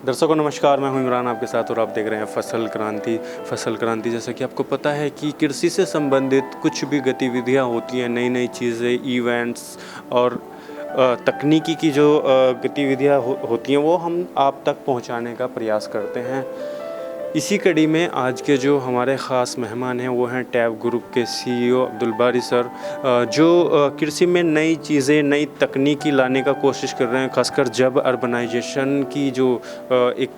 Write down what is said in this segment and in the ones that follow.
दर्शकों नमस्कार, मैं हूं इमरान आपके साथ और आप देख रहे हैं फसल क्रांति। फसल क्रांति जैसा कि आपको पता है कि कृषि से संबंधित कुछ भी गतिविधियां होती हैं, नई नई चीज़ें, इवेंट्स और तकनीकी की जो गतिविधियां होती हैं वो हम आप तक पहुंचाने का प्रयास करते हैं। इसी कड़ी में आज के जो हमारे ख़ास मेहमान हैं वो हैं टैब ग्रुप के सीईओ अब्दुल बारी सर, जो कृषि में नई चीज़ें, नई तकनीकी लाने का कोशिश कर रहे हैं। ख़ासकर जब अर्बनाइजेशन की जो एक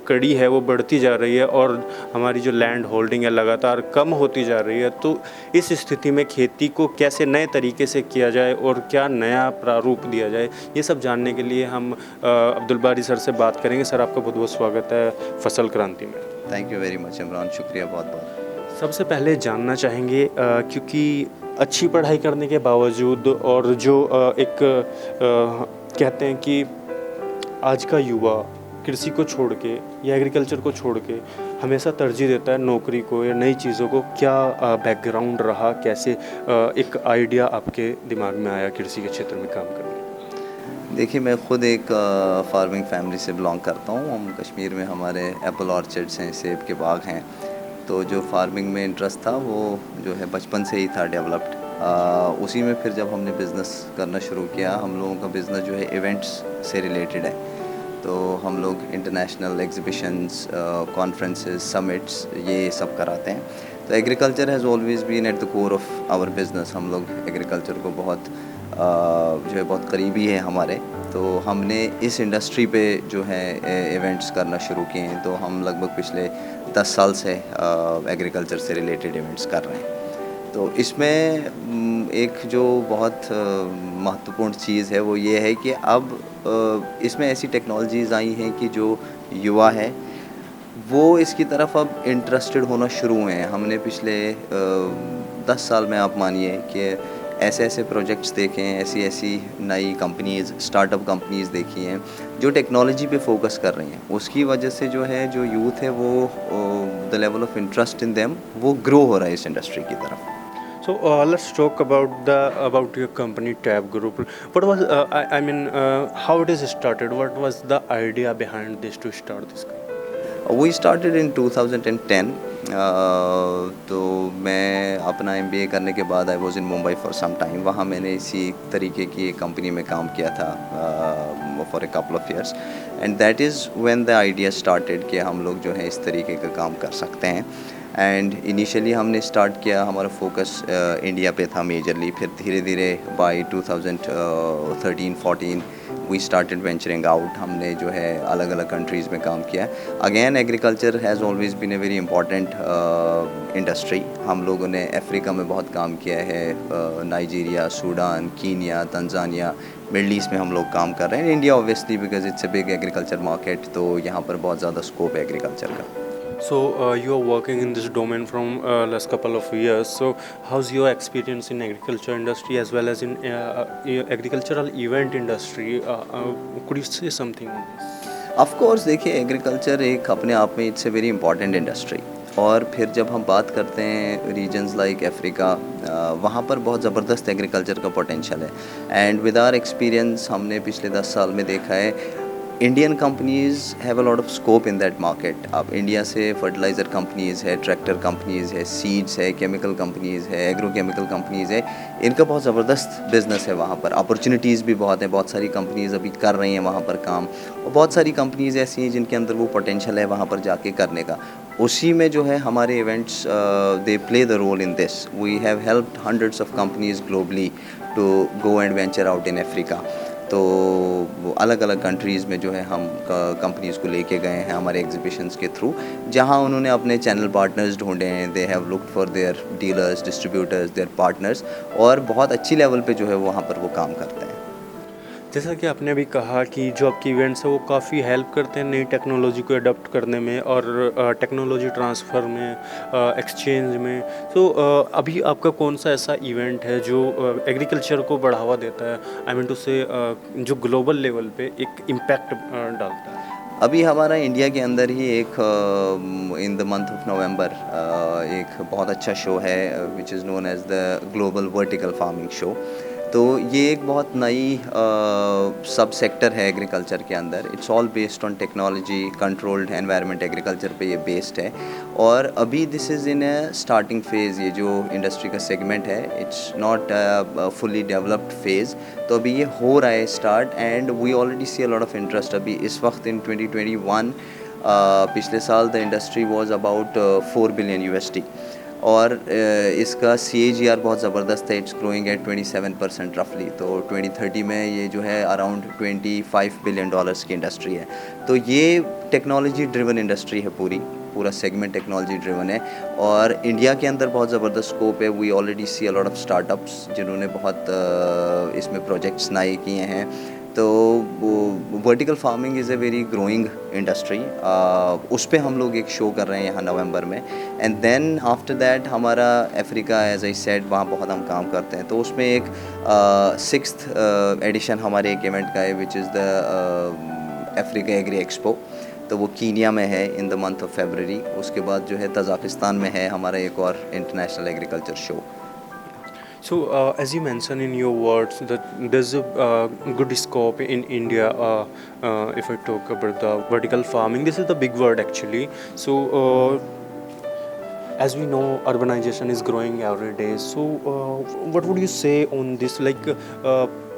कड़ी है वो बढ़ती जा रही है और हमारी जो लैंड होल्डिंग है लगातार कम होती जा रही है, तो इस स्थिति में खेती को कैसे नए तरीके से किया जाए और क्या नया प्रारूप दिया जाए, ये सब जानने के लिए हम अब्दुल बारी सर से बात करेंगे। सर, आपका बहुत बहुत स्वागत है फसल क्रांति में। Thank you very much Imran, शुक्रिया बहुत बहुत। सबसे पहले जानना चाहेंगे क्योंकि अच्छी पढ़ाई करने के बावजूद और जो कहते हैं कि आज का युवा कृषि को छोड़ के या एग्रीकल्चर को छोड़ के हमेशा तरजीह देता है नौकरी को या नई चीज़ों को, क्या बैकग्राउंड रहा, कैसे एक आइडिया आपके दिमाग में आया कृषि के क्षेत्र में काम करने? देखिए, मैं ख़ुद एक फार्मिंग फैमिली से बिलोंग करता हूँ। हम कश्मीर में हमारे एप्पल ऑर्चर्ड्स हैं, सेब के बाग हैं। तो जो फार्मिंग में इंटरेस्ट था वो जो है बचपन से ही था डेवलप्ड। उसी में फिर जब हमने बिज़नेस करना शुरू किया, हम लोगों का बिज़नेस जो है इवेंट्स से रिलेटेड है। तो हम लोग इंटरनेशनल एग्जीबिशंस, कॉन्फ्रेंसेस, समिट्स ये सब कराते हैं। तो agriculture has always been at the core of our business. हम लोग एग्रीकल्चर को जो है बहुत करीबी है हमारे। तो हमने इस इंडस्ट्री पे जो है इवेंट्स करना शुरू किए हैं। तो हम लगभग पिछले 10 साल से एग्रीकल्चर से रिलेटेड इवेंट्स कर रहे हैं। तो इसमें एक जो बहुत महत्वपूर्ण चीज़ है वो ये है कि अब इसमें ऐसी टेक्नोलॉजीज़ आई हैं कि जो युवा है वो इसकी तरफ अब इंटरेस्टेड होना शुरू हुए हैं। हमने पिछले 10 साल में आप मानिए कि ऐसे ऐसे प्रोजेक्ट्स देखे हैं, ऐसी ऐसी नई कंपनीज़, स्टार्टअप कंपनीज़ देखी हैं जो टेक्नोलॉजी पे फोकस कर रही हैं। उसकी वजह से जो है जो यूथ है वो the level of interest in them वो ग्रो हो रहा है इस इंडस्ट्री की तरफ। So let's talk about your company Tab Group. What was how it is started? What was the idea behind this to start this company? We started in 2010. तो मैं अपना MBA करने के बाद I was in Mumbai for some time. वहाँ मैंने इसी तरीके की एक कंपनी में काम किया था for a couple of years, and that is when the idea started कि हम लोग जो है इस तरीके का काम कर सकते हैं। एंड इनिशियली हमने स्टार्ट किया, हमारा फोकस इंडिया पे था मेजरली। फिर धीरे धीरे by 2013-14 we started venturing out. हमने जो है अलग अलग कंट्रीज़ में काम किया। Again agriculture has always been a very important industry. हम लोगों ने अफ्रीका में बहुत काम किया है, Nigeria, Sudan, Kenya, Tanzania, Middle East में हम लोग काम कर रहे हैं। India obviously because it's a big agriculture market, तो यहाँ पर बहुत ज़्यादा स्कोप है एग्रीकल्चर का। So you are working in this domain from last couple of years. So how's your experience in agriculture industry as well as in agricultural event industry? Could you say something on this? Of course, देखिए agriculture एक अपने आप में it's a very important industry. और फिर जब हम बात करते हैं रीजन्स लाइक अफ्रीका, वहाँ पर बहुत ज़बरदस्त एग्रीकल्चर का पोटेंशियल है। एंड विद आवर एक्सपीरियंस हमने पिछले 10 साल में देखा है Indian companies have a lot of scope in that market. अब इंडिया से फर्टिलाइज़र कंपनीज़ है, ट्रैक्टर कंपनीज़ है, सीड्स है, केमिकल कंपनीज़ है, एग्रो केमिकल कंपनीज़ है। इनका बहुत ज़बरदस्त बिज़नेस है वहाँ पर। अपॉर्चुनिटीज़ भी बहुत है, बहुत सारी कंपनीज़ अभी कर रही हैं वहाँ पर काम, और बहुत सारी कंपनीज़ ऐसी हैं जिनके अंदर वो पोटेंशियल है वहाँ पर जाके करने का। उसी में जो है हमारे events they play the role in this. We have helped hundreds of companies globally to go and venture out in Africa. तो वो अलग अलग कंट्रीज़ में जो है हम कंपनीज़ को लेके गए हैं हमारे एग्जीबिशंस के थ्रू, जहां उन्होंने अपने चैनल पार्टनर्स ढूंढे हैं। They have looked for their dealers, distributors, there partners, और बहुत अच्छी लेवल पे जो है वहाँ पर वो काम करते हैं। जैसा कि आपने अभी कहा कि जो आपकी इवेंट्स है वो काफ़ी हेल्प करते हैं नई टेक्नोलॉजी को अडॉप्ट करने में और टेक्नोलॉजी ट्रांसफ़र में, एक्सचेंज में। तो अभी आपका कौन सा ऐसा इवेंट है जो एग्रीकल्चर को बढ़ावा देता है, आई मीन टू से जो ग्लोबल लेवल पे एक इम्पैक्ट डालता है? अभी हमारा इंडिया के अंदर ही एक in the month of November एक बहुत अच्छा शो है which is known as the global vertical farming show. तो ये एक बहुत नई सब सेक्टर है एग्रीकल्चर के अंदर। It's all based on technology, controlled environment agriculture पे ये बेस्ड है। और अभी this is in a starting phase. ये जो इंडस्ट्री का सेगमेंट है, it's not fully developed phase. तो अभी ये हो रहा है start, and we already see a lot of interest. अभी इस वक्त इन 2021 पिछले साल the industry was about 4 billion USD, और इसका CAGR बहुत ज़बरदस्त है। इट्स ग्रोइंग एट 27% रफली। तो 2030 में ये जो है अराउंड $25 बिलियन की इंडस्ट्री है। तो ये टेक्नोलॉजी ड्रिवन इंडस्ट्री है, पूरा सेगमेंट टेक्नोलॉजी ड्रिवन है। और इंडिया के अंदर बहुत ज़बरदस्त स्कोप है। We already see a lot of startups जिन्होंने बहुत इसमें प्रोजेक्ट्स नए किए हैं। तो vertical farming is a very growing industry. उस पे हम लोग एक शो कर रहे हैं यहाँ नवंबर में। एंड देन आफ्टर दैट हमारा अफ्रीका, एज आई सेड, वहाँ बहुत हम काम करते हैं। तो उसमें एक 6th एडिशन हमारे एक इवेंट का है, which is the Africa agree expo. तो वो कीनिया में है इन द मंथ ऑफ February। उसके बाद जो है तजाकिस्तान में है हमारा एक और international agriculture show. So, as you mentioned in your words, that there's a good scope in India. If I talk about the vertical farming, this is the big word actually. So, as we know, urbanization is growing every day. So, what would you say on this? Like,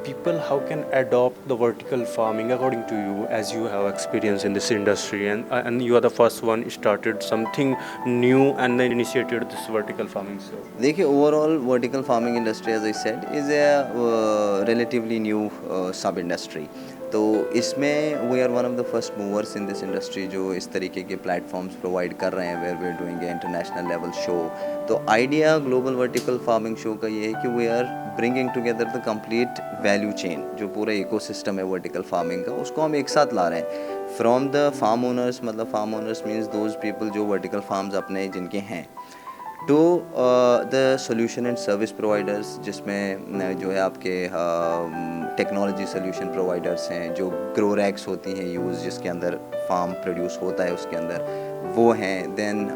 people, how can adopt the vertical farming according to you, as you have experience in this industry, and you are the first one started something new and then initiated this vertical farming. So, देखिए, overall vertical farming industry, as I said, is a relatively new sub industry. तो इसमें we are one of the first movers in this industry जो इस तरीके के platforms provide कर रहे हैं, where we are doing a international level show. तो idea global vertical farming show का ये है कि we are bringing together the complete value chain. जो पूरा इकोसिस्टम है वर्टिकल फार्मिंग का, उसको हम एक साथ ला रहे हैं। फ्रॉम द फार्म ओनर्स, मतलब farm owners means those people जो वर्टिकल फार्म्स अपने जिनके हैं, to the solution and service providers, जिसमें जो है आपके टेक्नोलॉजी सोल्यूशन प्रोवाइडर्स हैं, जो ग्रो रैक्स होती हैं यूज़, जिसके अंदर फार्म प्रोड्यूस होता है उसके अंदर, वो हैं। Then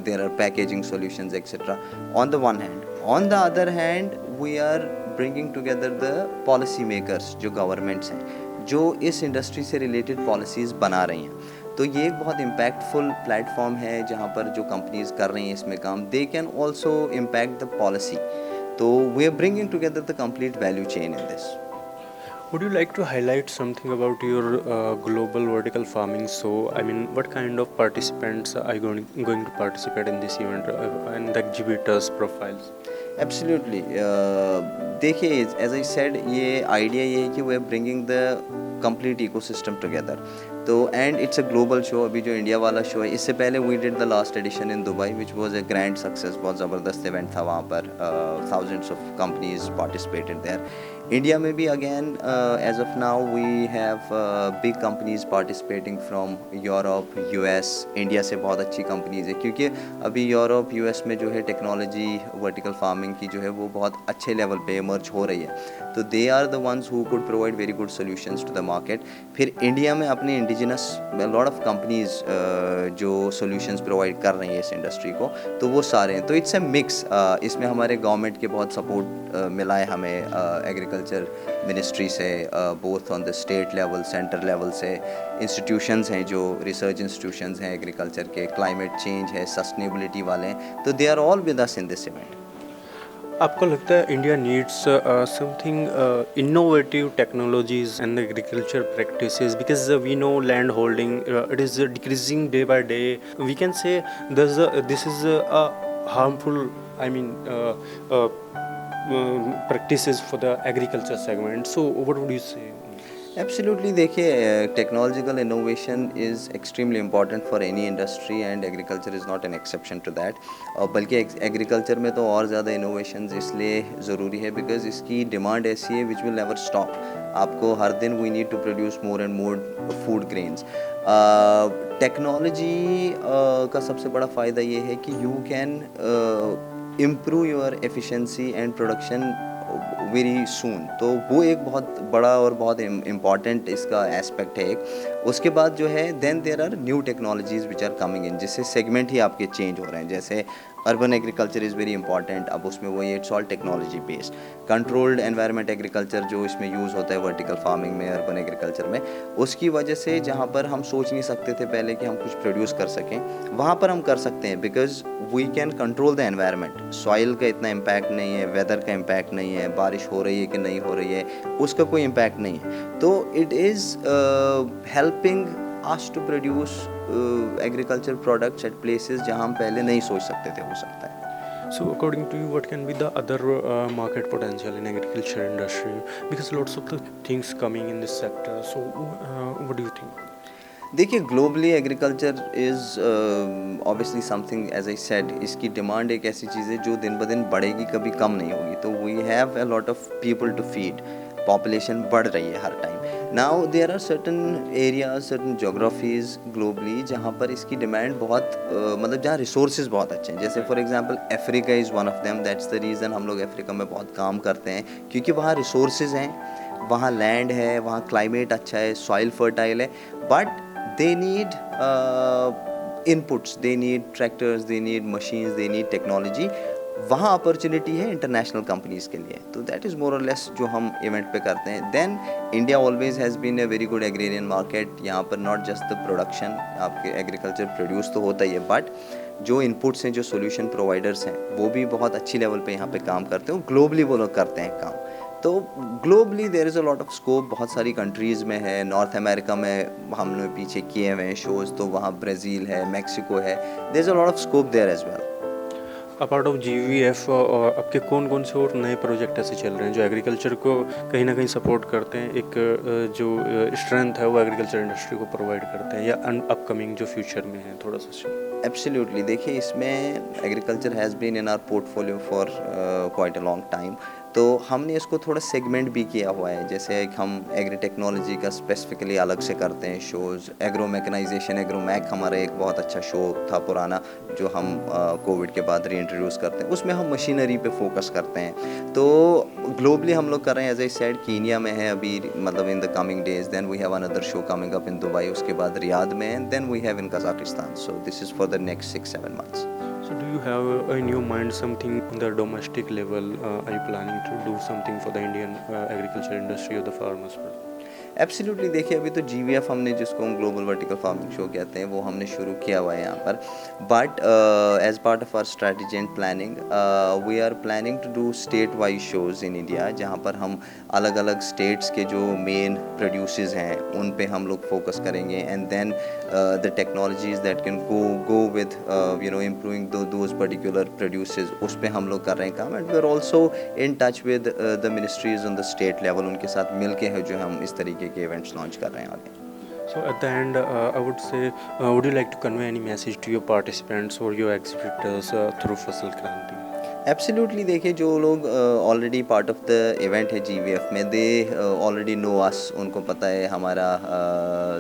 there are packaging solutions etcetera on the one hand. On the other hand we are bringing together the policy makers, जो गवर्नमेंट्स हैं, जो इस इंडस्ट्री से रिलेटेड पॉलिसीज़ बना रही हैं। तो ये एक बहुत इम्पैक्टफुल प्लेटफॉर्म है जहाँ पर जो कंपनीज कर रही हैं इसमें काम, they can also impact the policy. तो we are bringing together the complete value chain in this. would you like to highlight something about your global vertical farming? So, I mean, what kind of participants are going to participate in this event, and the exhibitors profiles? Absolutely. देखिए, as I said, ये idea ये है कि we are bringing the complete ecosystem together. तो and it's a global show. अभी जो India वाला show है, इससे पहले we did the last edition in Dubai, which was a grand success. बहुत ज़बरदस्त इवेंट था वहाँ पर। Thousands of companies participated there. India में भी again as of now we have big companies participating from Europe, US। India से बहुत अच्छी कंपनीज है, क्योंकि अभी यूरोप, US में जो है टेक्नोलॉजी वर्टिकल फार्मिंग की जो है वो बहुत अच्छे लेवल पे इमर्ज हो रही है। तो they are the ones who could provide very good solutions to the market. फिर इंडिया में अपने इंडिजिनस लॉट ऑफ कंपनीज जो सॉल्यूशंस प्रोवाइड कर रही हैं इस इंडस्ट्री को, तो वो सारे हैं। तो इट्स अ मिक्स। इसमें हमारे गवर्नमेंट के बहुत सपोर्ट मिला है हमें, एग्रीकल्चर मिनिस्ट्री से, both on the state level, centre level से। इंस्टीट्यूशंस हैं जो रिसर्च इंस्टीट्यूशंस हैं एग्रीकल्चर के, क्लाइमेट चेंज है, सस्टेनेबिलिटी वाले हैं, तो they are all with us in this event. आपको लगता है India needs something innovative technologies and agriculture practices, because we know land holding it is decreasing day by day. We can say this is harmful, I mean, practices for the agriculture segment. So what would you say? Absolutely. देखिए, technological innovation is extremely important for any industry, and agriculture is not an exception to that. और बल्कि agriculture में तो और ज़्यादा innovations इसलिए ज़रूरी है बिकॉज इसकी डिमांड ऐसी है विच विल नेवर स्टॉप। आपको हर दिन we need to produce more and more food grains. Technology का सबसे बड़ा फ़ायदा ये है कि you can improve your efficiency and production very soon. तो वो एक बहुत बड़ा और बहुत इम्पॉर्टेंट इसका एस्पेक्ट है एक। उसके बाद जो है then there are new technologies which are coming in, जिससे सेगमेंट ही आपके चेंज हो रहे हैं। जैसे urban agriculture is very important. अब उसमें वही it's all technology based. Controlled environment agriculture जो इसमें यूज़ होता है वर्टिकल फार्मिंग में, अर्बन एग्रीकल्चर में, उसकी वजह से जहाँ पर हम सोच नहीं सकते थे पहले कि हम कुछ प्रोड्यूस कर सकें, वहाँ पर हम कर सकते हैं, because we can control the environment. Soil का इतना इम्पैक्ट नहीं है, वेदर का इम्पैक्ट नहीं है, बारिश हो रही है कि नहीं हो रही है, उसका कोई इम्पैक्ट नहीं है। तो it is helping us to produce agriculture products at places जहाँ हम पहले नहीं सोच सकते थे, हो सकता है। So according to you, what can be the other market potential in agriculture industry? Because lots of the things coming in this sector. So what do you think? देखिए, globally agriculture is obviously something, as I said, इसकी demand एक ऐसी चीज़ है जो दिन ब दिन बढ़ेगी, कभी कम नहीं होगी। तो we have a lot of people to feed, population बढ़ रही है हर time. Now there are certain areas, certain geographies globally जहाँ पर इसकी डिमांड बहुत मतलब जहाँ रिसोर्सेज बहुत अच्छे हैं। जैसे for example Africa is one of them. That's the reason हम लोग अफ्रीका में बहुत काम करते हैं, क्योंकि वहाँ रिसोर्सेज हैं, वहाँ लैंड है, वहाँ क्लाइमेट अच्छा है, सॉइल फर्टाइल है, but they need inputs, they need tractors, they need machines, they need technology। वहाँ अपॉर्चुनिटी है इंटरनेशनल कंपनीज़ के लिए। तो दैट इज़ मोर और लेस जो हम इवेंट पे करते हैं। Then India always has been a very good agrarian market. यहाँ पर नॉट जस्ट द प्रोडक्शन, आपके एग्रीकल्चर प्रोड्यूस तो होता ही है, बट जो इनपुट्स हैं, जो सोल्यूशन प्रोवाइडर्स हैं, वो भी बहुत अच्छी लेवल पे यहाँ पे काम करते हैं। ग्लोबली वो लोग करते हैं काम। तो globally there is a lot of scope. बहुत सारी कंट्रीज़ में है, नॉर्थ अमेरिका में हमने पीछे किए हुए हैं शोज़, तो वहाँ ब्राज़ील है, मैक्सिको है, there is a lot of scope there as well. Apart of GVF आपके कौन कौन से और नए प्रोजेक्ट ऐसे चल रहे हैं जो एग्रीकल्चर को कहीं ना कहीं सपोर्ट करते हैं, एक जो स्ट्रेंथ है वो एग्रीकल्चर इंडस्ट्री को प्रोवाइड करते हैं, या अपकमिंग जो फ्यूचर में है थोड़ा सा? एब्सोल्युटली। देखिए, इसमें agriculture has been in our portfolio for quite a long time. तो हमने इसको थोड़ा सेगमेंट भी किया हुआ है। जैसे एक हम एग्री टेक्नोलॉजी का स्पेसिफिकली अलग से करते हैं shows. Agro mechanisation, agro mech हमारा एक बहुत अच्छा शो था पुराना, जो हम कोविड के बाद रीइंट्रोड्यूस करते हैं। उसमें हम मशीनरी पे फोकस करते हैं। तो ग्लोबली हम लोग कर रहे हैं, एज आई सेड, कीनिया में है अभी, मतलब in the coming days. Then we have another show coming up in Dubai, उसके बाद रियाद में, and then we have in Kazakhstan. So this is for the next 6-7 months. So do you have in your mind something on the domestic level? Are you planning to do something for the Indian agriculture industry or the farmers? Absolutely. देखिए, अभी तो GVF हमने, जिसको हम global vertical farming show कहते हैं, वो हमने शुरू किया हुआ है यहाँ पर। But as part of our strategy and planning, we are planning to do state wise shows in India, जहाँ पर हम अलग अलग स्टेट्स के जो मेन प्रोड्यूसर्स हैं उन पे हम लोग फोकस करेंगे, and then the technologies that can go with improving those particular producers, उस पर हम लोग कर रहे हैं काम। And we are also in touch with the ministries on the state level, उनके साथ मिल के है जो हम इस तरीके के इवेंट्स लॉन्च कर रहे हैं आगे। So at the end, I would say, would you like to convey any message to your participants or your exhibitors through Fasal Kranti? Absolutely. देखिए, जो लोग already part of the event है GVF में, they already know us, उनको पता है हमारा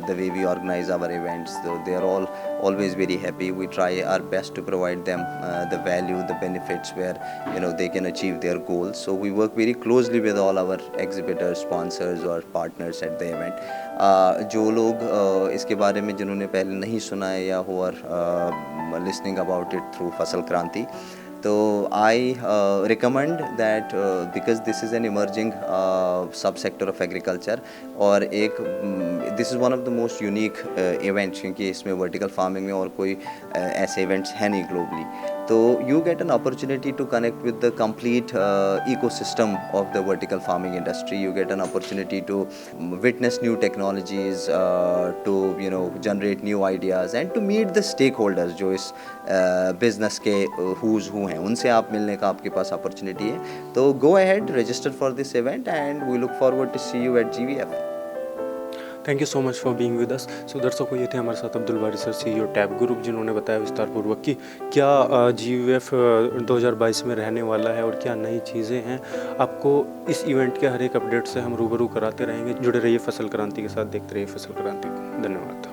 the way we organise our events. They are always very happy. We try our best to provide them the value, the benefits where they can achieve their goals. So we work very closely with all our exhibitors, sponsors और partners at the event. जो लोग इसके बारे में, जिन्होंने पहले नहीं सुना है या who are listening about it through Fasal Kranti, तो I recommend that, because this is an emerging sub sector of agriculture, और एक this is one of the most unique events, क्योंकि इसमें वर्टिकल फार्मिंग में और कोई ऐसे इवेंट्स हैं नहीं ग्लोबली। तो you get an opportunity to connect with the complete ecosystem of the vertical farming industry. You get an opportunity to witness new technologies, to generate new ideas, and to meet the stakeholders जो इस business के who's who हैं, उनसे आप मिलने का आपके पास opportunity है। तो go ahead, register for this event, and we look forward to see you at GVF. Thank you so much for being with us. So दर्शकों, ये थे हमारे साथ अब्दुल बारी सर, CEO टैब ग्रुप, जिन्होंने बताया विस्तारपूर्वक कि क्या GVF 2022 में रहने वाला है और क्या नई चीज़ें हैं। आपको इस इवेंट के हर एक अपडेट से हम रूबरू कराते रहेंगे। जुड़े रहिए फसल क्रांति के साथ, देखते रहिए फसल क्रांति को। धन्यवाद।